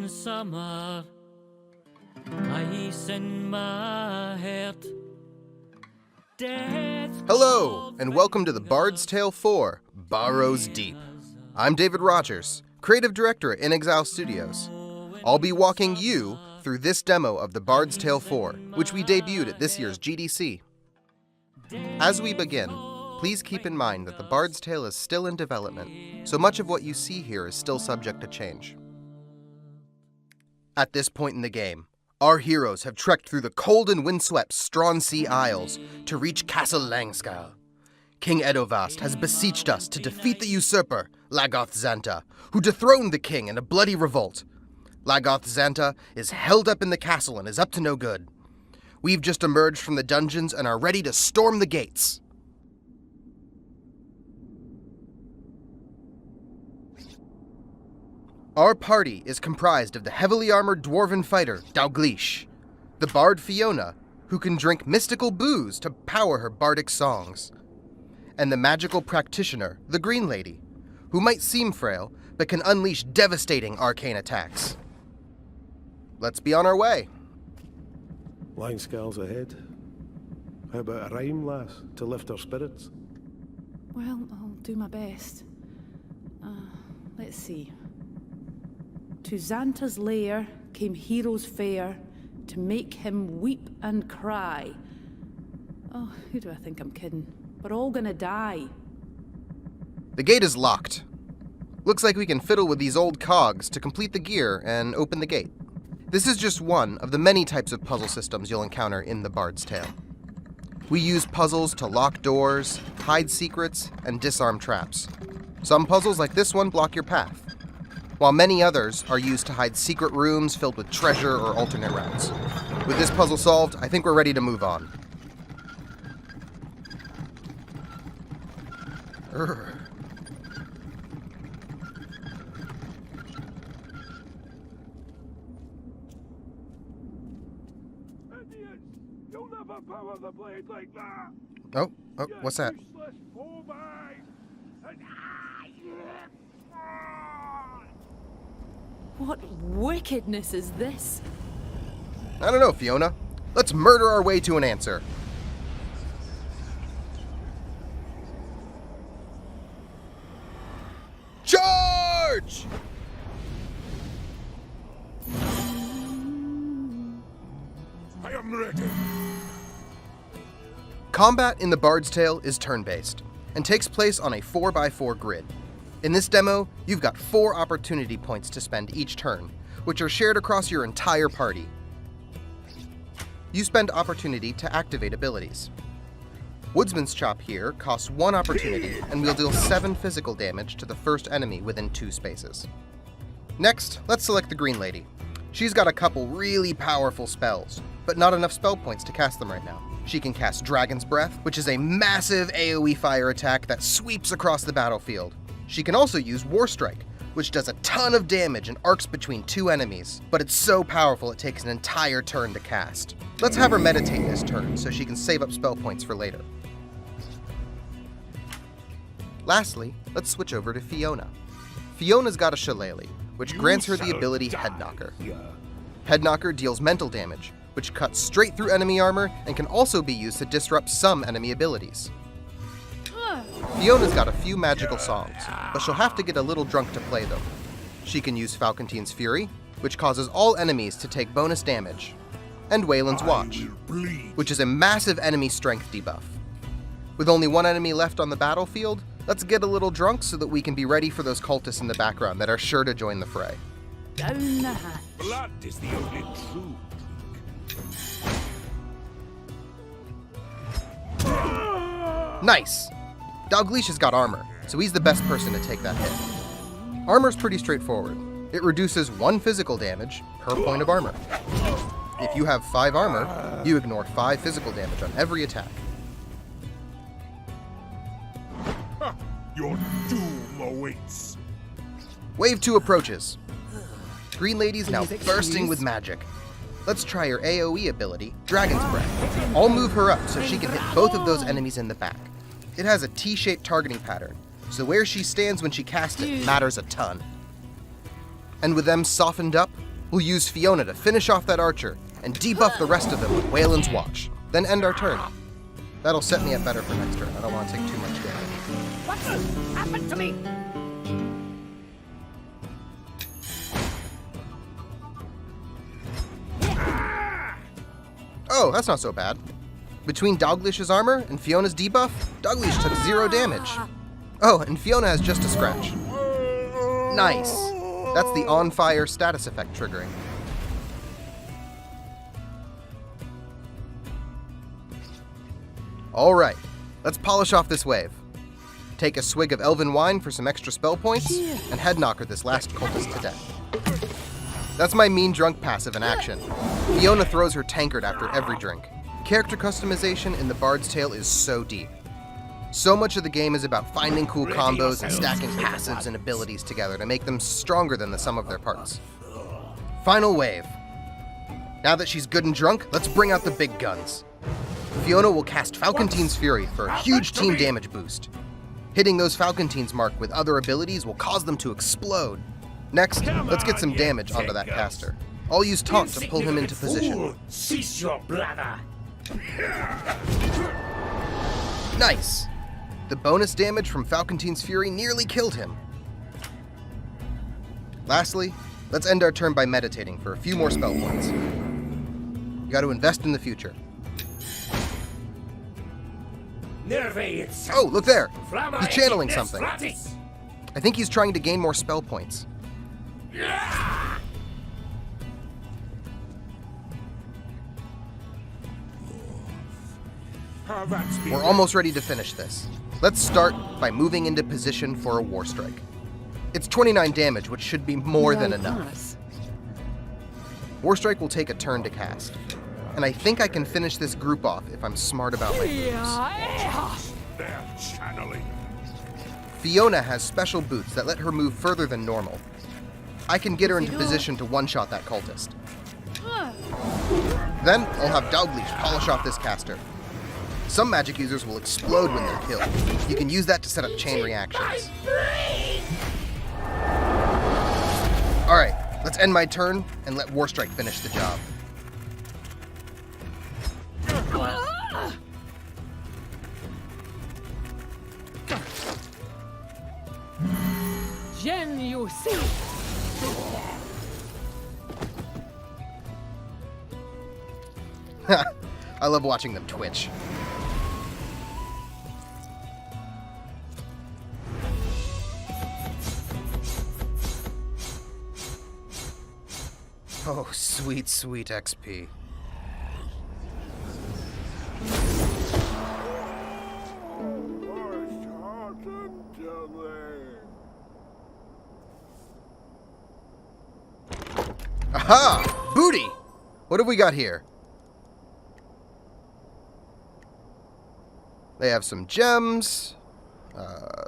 in summer, ice in my heart. Hello, and welcome to the Bard's Tale 4, Barrows Deep. I'm David Rogers, Creative Director at In Exile Studios. I'll be walking you through this demo of the Bard's Tale 4, which we debuted at this year's GDC. As we begin, please keep in mind that the Bard's Tale is still in development, so much of what you see here is still subject to change. At this point in the game, our heroes have trekked through the cold and windswept Stronsea Isles to reach Castle Langscar. King Edovast has beseeched us to defeat the usurper, Lagoth Xanta, who dethroned the king in a bloody revolt. Lagoth Xanta is held up in the castle and is up to no good. We've just emerged from the dungeons and are ready to storm the gates. Our party is comprised of the heavily armored dwarven fighter, Dalgleish, the bard Fiona, who can drink mystical booze to power her bardic songs, and the magical practitioner, the Green Lady, who might seem frail, but can unleash devastating arcane attacks. Let's be on our way. Langscar's ahead. How about a rhyme, lass, to lift our spirits? Well, I'll do my best. Let's see. To Xanta's lair came heroes fair, to make him weep and cry. Oh, who do I think I'm kidding? We're all gonna die. The gate is locked. Looks like we can fiddle with these old cogs to complete the gear and open the gate. This is just one of the many types of puzzle systems you'll encounter in the Bard's Tale. We use puzzles to lock doors, hide secrets, and disarm traps. Some puzzles like this one block your path, while many others are used to hide secret rooms filled with treasure or alternate routes. With this puzzle solved, I think we're ready to move on. Urgh. Idiots! You'll never power the blade like that! Oh, what's that? Useless phobite! What wickedness is this? I don't know, Fiona. Let's murder our way to an answer. Charge! I am ready! Combat in the Bard's Tale is turn-based, and takes place on a 4x4 grid. In this demo, you've got 4 opportunity points to spend each turn, which are shared across your entire party. You spend opportunity to activate abilities. Woodsman's Chop here costs 1 opportunity and will deal 7 physical damage to the first enemy within 2 spaces. Next, let's select the Green Lady. She's got a couple really powerful spells, but not enough spell points to cast them right now. She can cast Dragon's Breath, which is a massive AoE fire attack that sweeps across the battlefield. She can also use War Strike, which does a ton of damage and arcs between 2 enemies, but it's so powerful it takes an entire turn to cast. Let's have her meditate this turn so she can save up spell points for later. Lastly, let's switch over to Fiona. Fiona's got a Shillelagh, which grants her the ability Head Knocker. Head Knocker deals mental damage, which cuts straight through enemy armor and can also be used to disrupt some enemy abilities. Fiona's got a few magical songs, but she'll have to get a little drunk to play them. She can use Falcontine's Fury, which causes all enemies to take bonus damage, and Wayland's Watch, which is a massive enemy strength debuff. With only 1 enemy left on the battlefield, let's get a little drunk so that we can be ready for those cultists in the background that are sure to join the fray. Down the hatch. Blood is the only true Nice! Dalgleish has got armor, so he's the best person to take that hit. Armor's pretty straightforward. It reduces 1 physical damage per point of armor. If you have 5 armor, you ignore 5 physical damage on every attack. Your doom awaits. Wave 2 approaches. Green Lady's now bursting with magic. Let's try her AoE ability, Dragon's Breath. I'll move her up so she can hit both of those enemies in the back. It has a T-shaped targeting pattern, so where she stands when she casts it matters a ton. And with them softened up, We'll use Fiona to finish off that archer and debuff the rest of them with Wayland's Watch, then end our turn. That'll set me up better for next turn. I don't want to take too much damage. What happened to me? Oh, that's not so bad. Between Doglish's armor and Fiona's debuff, Doglish took 0 damage. Oh, and Fiona has just a scratch. Nice. That's the on fire status effect triggering. Alright, let's polish off this wave. Take a swig of elven wine for some extra spell points, and head knocker this last cultist to death. That's my mean drunk passive in action. Fiona throws her tankard after every drink. Character customization in the Bard's Tale is so deep. So much of the game is about finding cool combos and stacking passives and abilities together to make them stronger than the sum of their parts. Final wave. Now that she's good and drunk, let's bring out the big guns. Fiona will cast Falcontine's Fury for a huge team damage boost. Hitting those Falcontines marked with other abilities will cause them to explode. Next, let's get some damage onto that caster. I'll use Taunt to pull him into position. Cease your blather! Nice! The bonus damage from Falcontine's Fury nearly killed him. Lastly, let's end our turn by meditating for a few more spell points. You gotta invest in the future. Oh, look there! He's channeling something. I think he's trying to gain more spell points. We're almost ready to finish this. Let's start by moving into position for a War Strike. It's 29 damage, which should be more than enough. War Strike will take a turn to cast, and I think I can finish this group off if I'm smart about my moves. They're channeling. Fiona has special boots that let her move further than normal. I can get her into position to one-shot that cultist. Then I'll have Doglish polish off this caster. Some magic users will explode when they're killed. You can use that to set up chain reactions. Alright, let's end my turn and let Warstrike finish the job. Jen, you see. I love watching them twitch. Oh, sweet, sweet XP. Aha! Booty! What have we got here? They have some gems.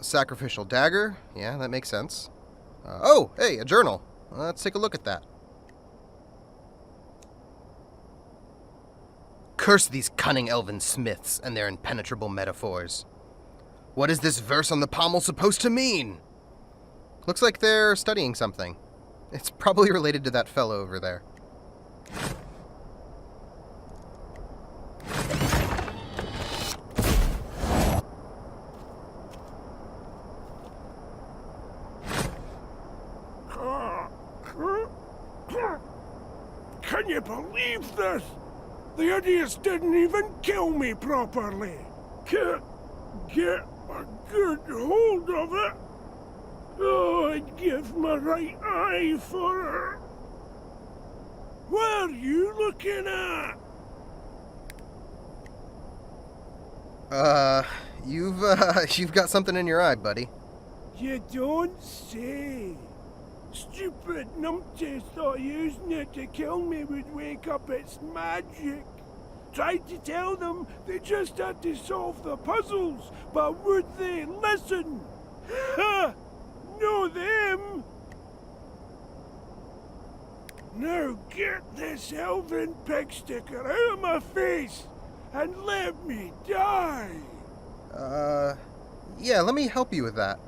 Sacrificial dagger. Yeah, that makes sense. Oh, hey, a journal. Let's take a look at that. Curse these cunning elven smiths and their impenetrable metaphors. What is this verse on the pommel supposed to mean? Looks like they're studying something. It's probably related to that fellow over there. Can you believe this? The idiots didn't even kill me properly. Can't get a good hold of it. Oh, I'd give my right eye for her. What are you looking at? You've got something in your eye, buddy. You don't say. Stupid numpties thought using it to kill me would wake up its magic. Tried to tell them they just had to solve the puzzles, but would they listen? Ha! Know them! Now get this elven pig sticker out of my face and let me die! Yeah, let me help you with that.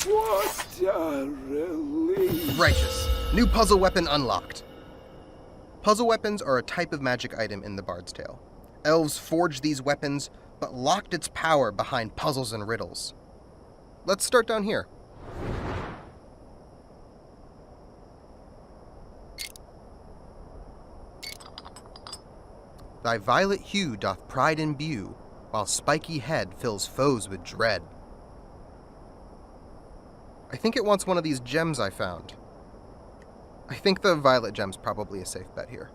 What a relief! Righteous. New puzzle weapon unlocked. Puzzle weapons are a type of magic item in the Bard's Tale. Elves forged these weapons, but locked its power behind puzzles and riddles. Let's start down here. Thy violet hue doth pride imbue, while spiky head fills foes with dread. I think it wants one of these gems I found. I think the violet gem's probably a safe bet here.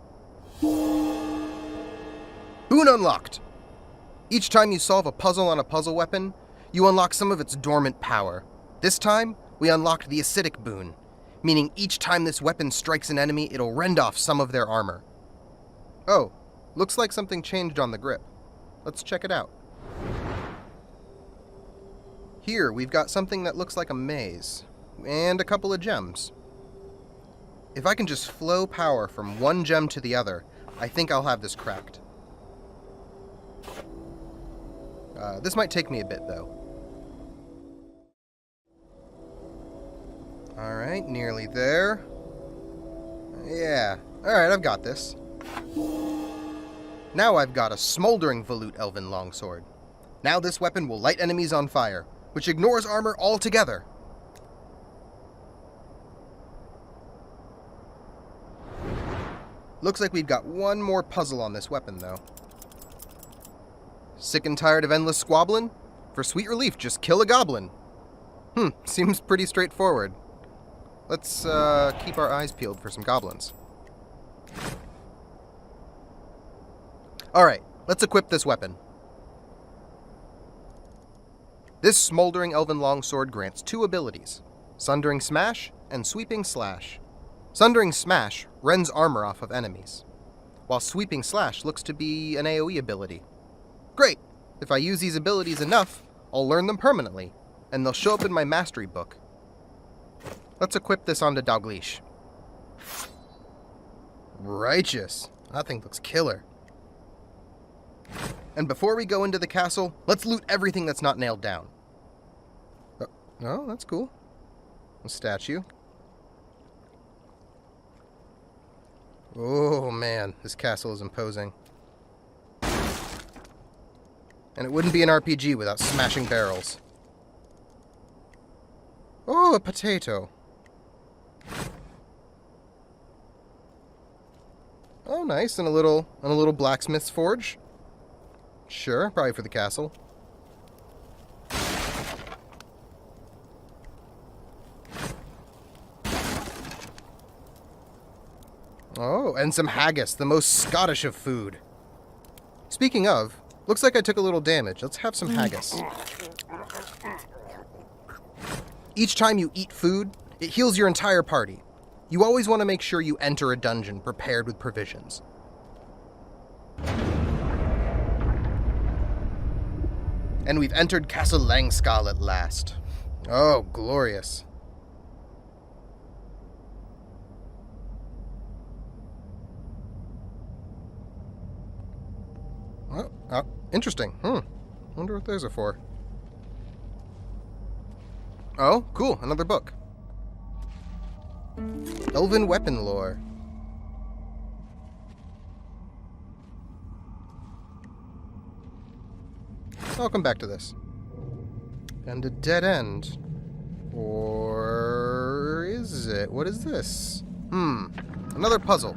Boon unlocked! Each time you solve a puzzle on a puzzle weapon, you unlock some of its dormant power. This time, we unlocked the Acidic Boon, meaning each time this weapon strikes an enemy, it'll rend off some of their armor. Oh, looks like something changed on the grip. Let's check it out. Here, we've got something that looks like a maze, and a couple of gems. If I can just flow power from one gem to the other, I think I'll have this cracked. This might take me a bit, though. Alright, nearly there. Yeah, alright, I've got this. Now I've got a smoldering volute elven longsword. Now this weapon will light enemies on fire, which ignores armor altogether. Looks like we've got one more puzzle on this weapon, though. Sick and tired of endless squabbling? For sweet relief, just kill a goblin. Seems pretty straightforward. Let's keep our eyes peeled for some goblins. Alright, let's equip this weapon. This smoldering elven longsword grants 2 abilities, Sundering Smash and Sweeping Slash. Sundering Smash rends armor off of enemies, while Sweeping Slash looks to be an AoE ability. Great! If I use these abilities enough, I'll learn them permanently, and they'll show up in my mastery book. Let's equip this onto Dalgleish. Righteous. That thing looks killer. And before we go into the castle, let's loot everything that's not nailed down. Oh, that's cool. A statue. Oh man, this castle is imposing. And it wouldn't be an RPG without smashing barrels. Oh, a potato. Oh, nice, and a little blacksmith's forge. Sure, probably for the castle. Oh, and some haggis, the most Scottish of food. Speaking of, looks like I took a little damage. Let's have some haggis. Each time you eat food, it heals your entire party. You always want to make sure you enter a dungeon prepared with provisions. And we've entered Castle Langskull at last. Oh, glorious. Oh, interesting. Wonder what those are for. Oh, cool. Another book. Elven weapon lore. I'll come back to this. And a dead end. Or is it? What is this? Another puzzle.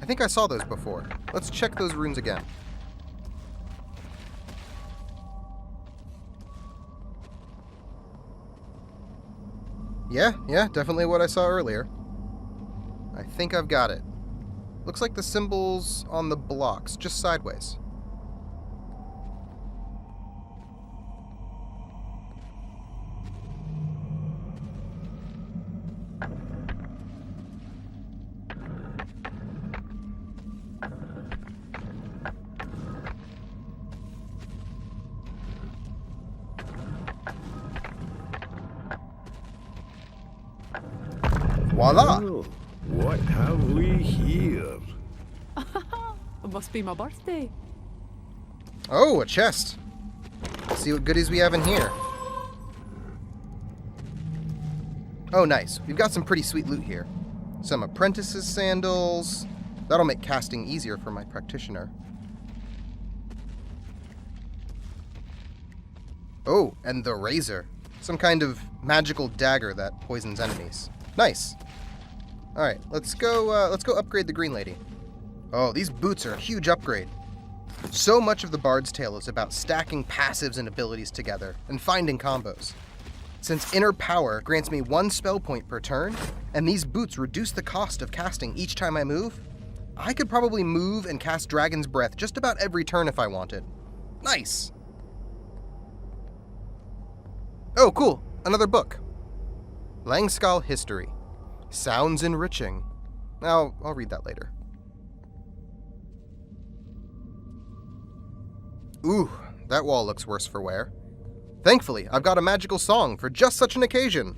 I think I saw those before. Let's check those runes again. Yeah, definitely what I saw earlier. I think I've got it. Looks like the symbols on the blocks, just sideways. Voila! Oh, what have we here? It must be my birthday. Oh, a chest. Let's see what goodies we have in here. Oh, nice. We've got some pretty sweet loot here. Some apprentices' sandals, That'll make casting easier for my practitioner. Oh, and the razor. Some kind of magical dagger that poisons enemies. Nice. Alright, let's go upgrade the green lady. Oh, these boots are a huge upgrade. So much of the Bard's Tale is about stacking passives and abilities together and finding combos. Since Inner Power grants me 1 spell point per turn, and these boots reduce the cost of casting each time I move, I could probably move and cast Dragon's Breath just about every turn if I wanted. Nice! Oh, cool. Another book. Langskal History. Sounds enriching. I'll read that later. Ooh, that wall looks worse for wear. Thankfully, I've got a magical song for just such an occasion.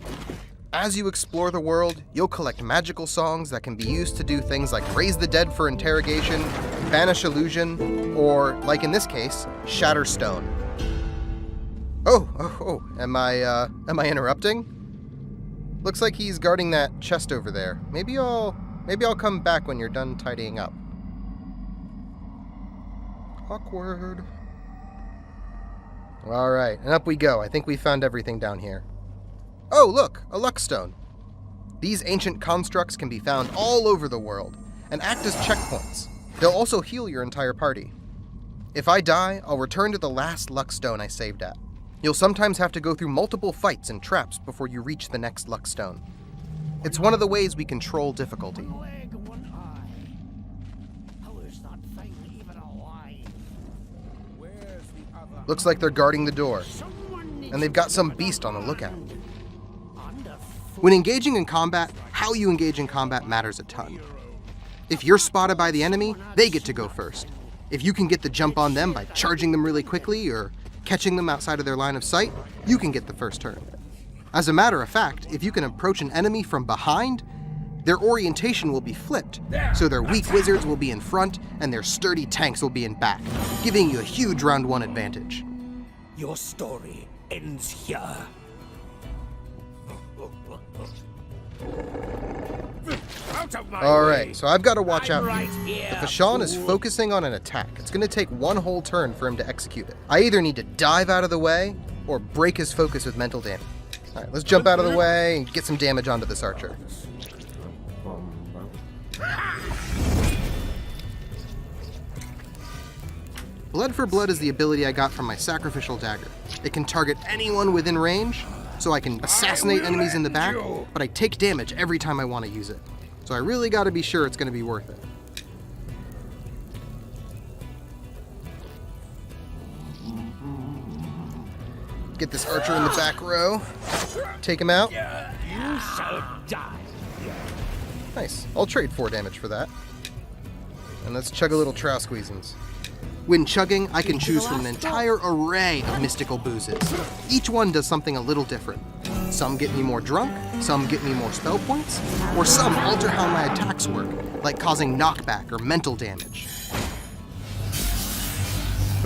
As you explore the world, you'll collect magical songs that can be used to do things like raise the dead for interrogation, banish illusion, or, like in this case, shatter stone. Oh, am I interrupting? Looks like he's guarding that chest over there. Maybe I'll come back when you're done tidying up. Awkward. Alright, and up we go. I think we found everything down here. Oh, look, a luck stone. These ancient constructs can be found all over the world and act as checkpoints. They'll also heal your entire party. If I die, I'll return to the last luck stone I saved at. You'll sometimes have to go through multiple fights and traps before you reach the next luck stone. It's one of the ways we control difficulty. One leg and one eye. How is that thing even alive? Where's the other? Looks like they're guarding the door, Someone needs and they've got some beast on the lookout. When engaging in combat, how you engage in combat matters a ton. If you're spotted by the enemy, they get to go first. If you can get the jump on them by charging them really quickly or catching them outside of their line of sight, you can get the first turn. As a matter of fact, if you can approach an enemy from behind, their orientation will be flipped, so their weak wizards will be in front and their sturdy tanks will be in back, giving you a huge round 1 advantage. Your story ends here. Out of my way. Alright, so I've got to watch out I'm right here. here, If Sean is fool. focusing on an attack, it's going to take 1 whole turn for him to execute it. I either need to dive out of the way or break his focus with mental damage. Alright, let's jump out of the way and get some damage onto this archer. Blood for Blood is the ability I got from my sacrificial dagger. It can target anyone within range, so I can assassinate enemies in the back, but I take damage every time I want to use it. So I really got to be sure it's going to be worth it. Get this archer in the back row. Take him out. You shall die. Nice. I'll trade 4 damage for that. And let's chug a little trow squeezins. When chugging, I can choose from an entire array of mystical boozes. Each one does something a little different. Some get me more drunk, some get me more spell points, or some alter how my attacks work, like causing knockback or mental damage.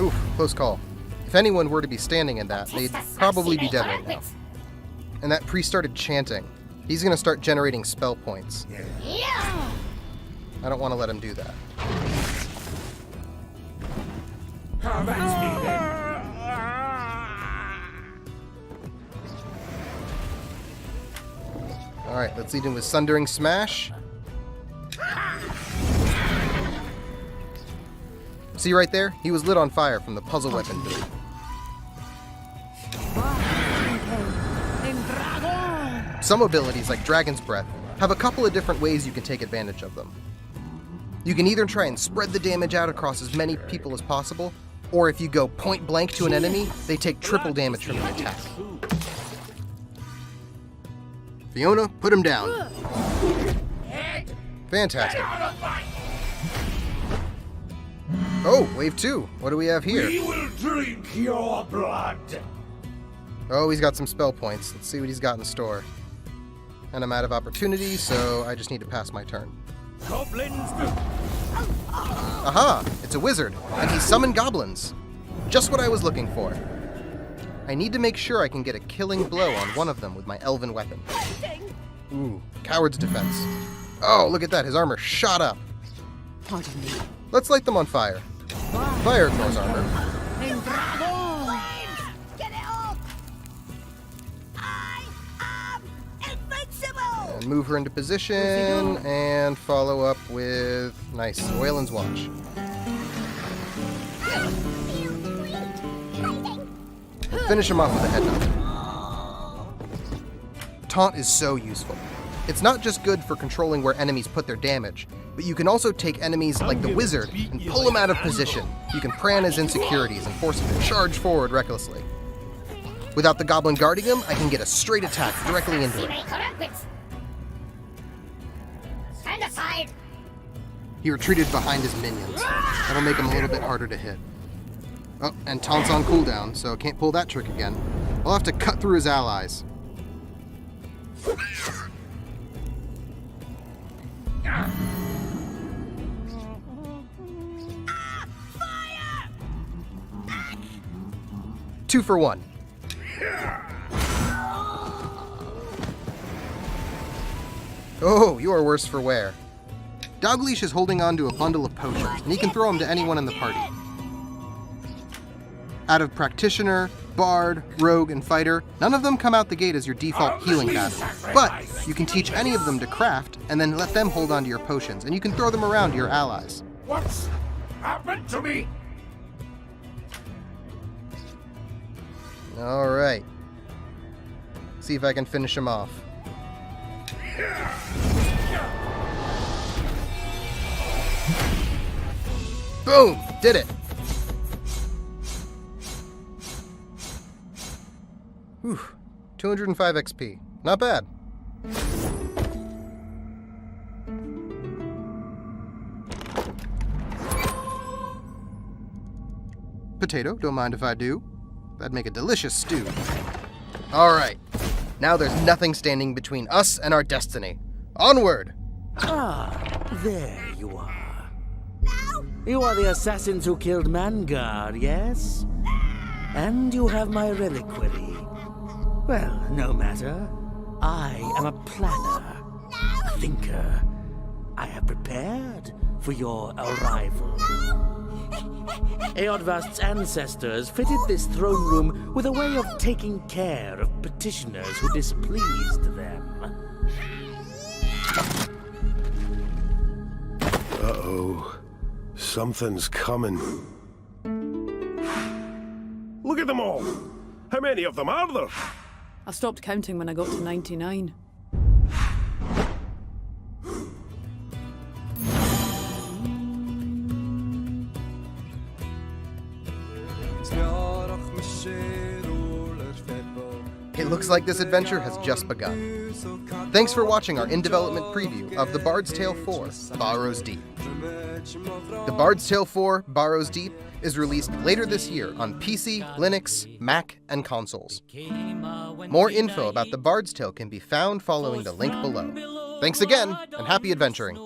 Oof, close call. If anyone were to be standing in that, they'd probably be dead right now. And that priest started chanting. He's gonna start generating spell points. I don't want to let him do that. Alright, let's lead him with Sundering Smash. See right there? He was lit on fire from the puzzle weapon build. Some abilities, like Dragon's Breath, have a couple of different ways you can take advantage of them. You can either try and spread the damage out across as many people as possible, or if you go point blank to an enemy, they take triple damage from the attack. Fiona, put him down. Fantastic. Oh, wave 2. What do we have here? We will drink your blood. Oh, he's got some spell points. Let's see what he's got in store. And I'm out of opportunity, so I just need to pass my turn. Goblins. Aha! It's a wizard, and he summoned goblins. Just what I was looking for. I need to make sure I can get a killing blow on one of them with my elven weapon. Ooh, coward's defense. Oh, look at that, his armor shot up. Pardon me. Let's light them on fire. Fire ignores armor. Get it off! I am invincible! And move her into position and follow up with nice Wayland's Watch. And finish him off with a head nod. Taunt is so useful. It's not just good for controlling where enemies put their damage, but you can also take enemies like the wizard and pull them out of position. You can prey on his insecurities and force him to charge forward recklessly. Without the goblin guarding him, I can get a straight attack directly into him. Stand aside! He retreated behind his minions. That'll make him a little bit harder to hit. Oh, and Taunt's on cooldown, so can't pull that trick again. I'll have to cut through his allies. Fire! 2 for 1. Oh, you are worse for wear. Dogleash is holding on to a bundle of potions, and he can throw them to anyone in the party. Out of Practitioner, Bard, Rogue, and Fighter, none of them come out the gate as your default healing pattern. But you can teach any of them to craft, and then let them hold on to your potions, and you can throw them around to your allies. What's happened to me? Alright. See if I can finish him off. Boom! Did it! Whew. 205 XP. Not bad. Potato, don't mind if I do. That'd make a delicious stew. Alright. Now there's nothing standing between us and our destiny. Onward! Ah, there you are. You are the assassins who killed Mangard, yes? And you have my reliquary. Well, no matter. I am a planner, a thinker. I have prepared for your arrival. Eodvast's ancestors fitted this throne room with a way of taking care of petitioners who displeased them. Uh-oh. Something's coming. Look at them all! How many of them are there? I stopped counting when I got to 99. It looks like this adventure has just begun. Thanks for watching our in-development preview of The Bard's Tale 4, Barrows Deep. The Bard's Tale 4, Barrows Deep is released later this year on PC, Linux, Mac, and consoles. More info about The Bard's Tale can be found following the link below. Thanks again, and happy adventuring!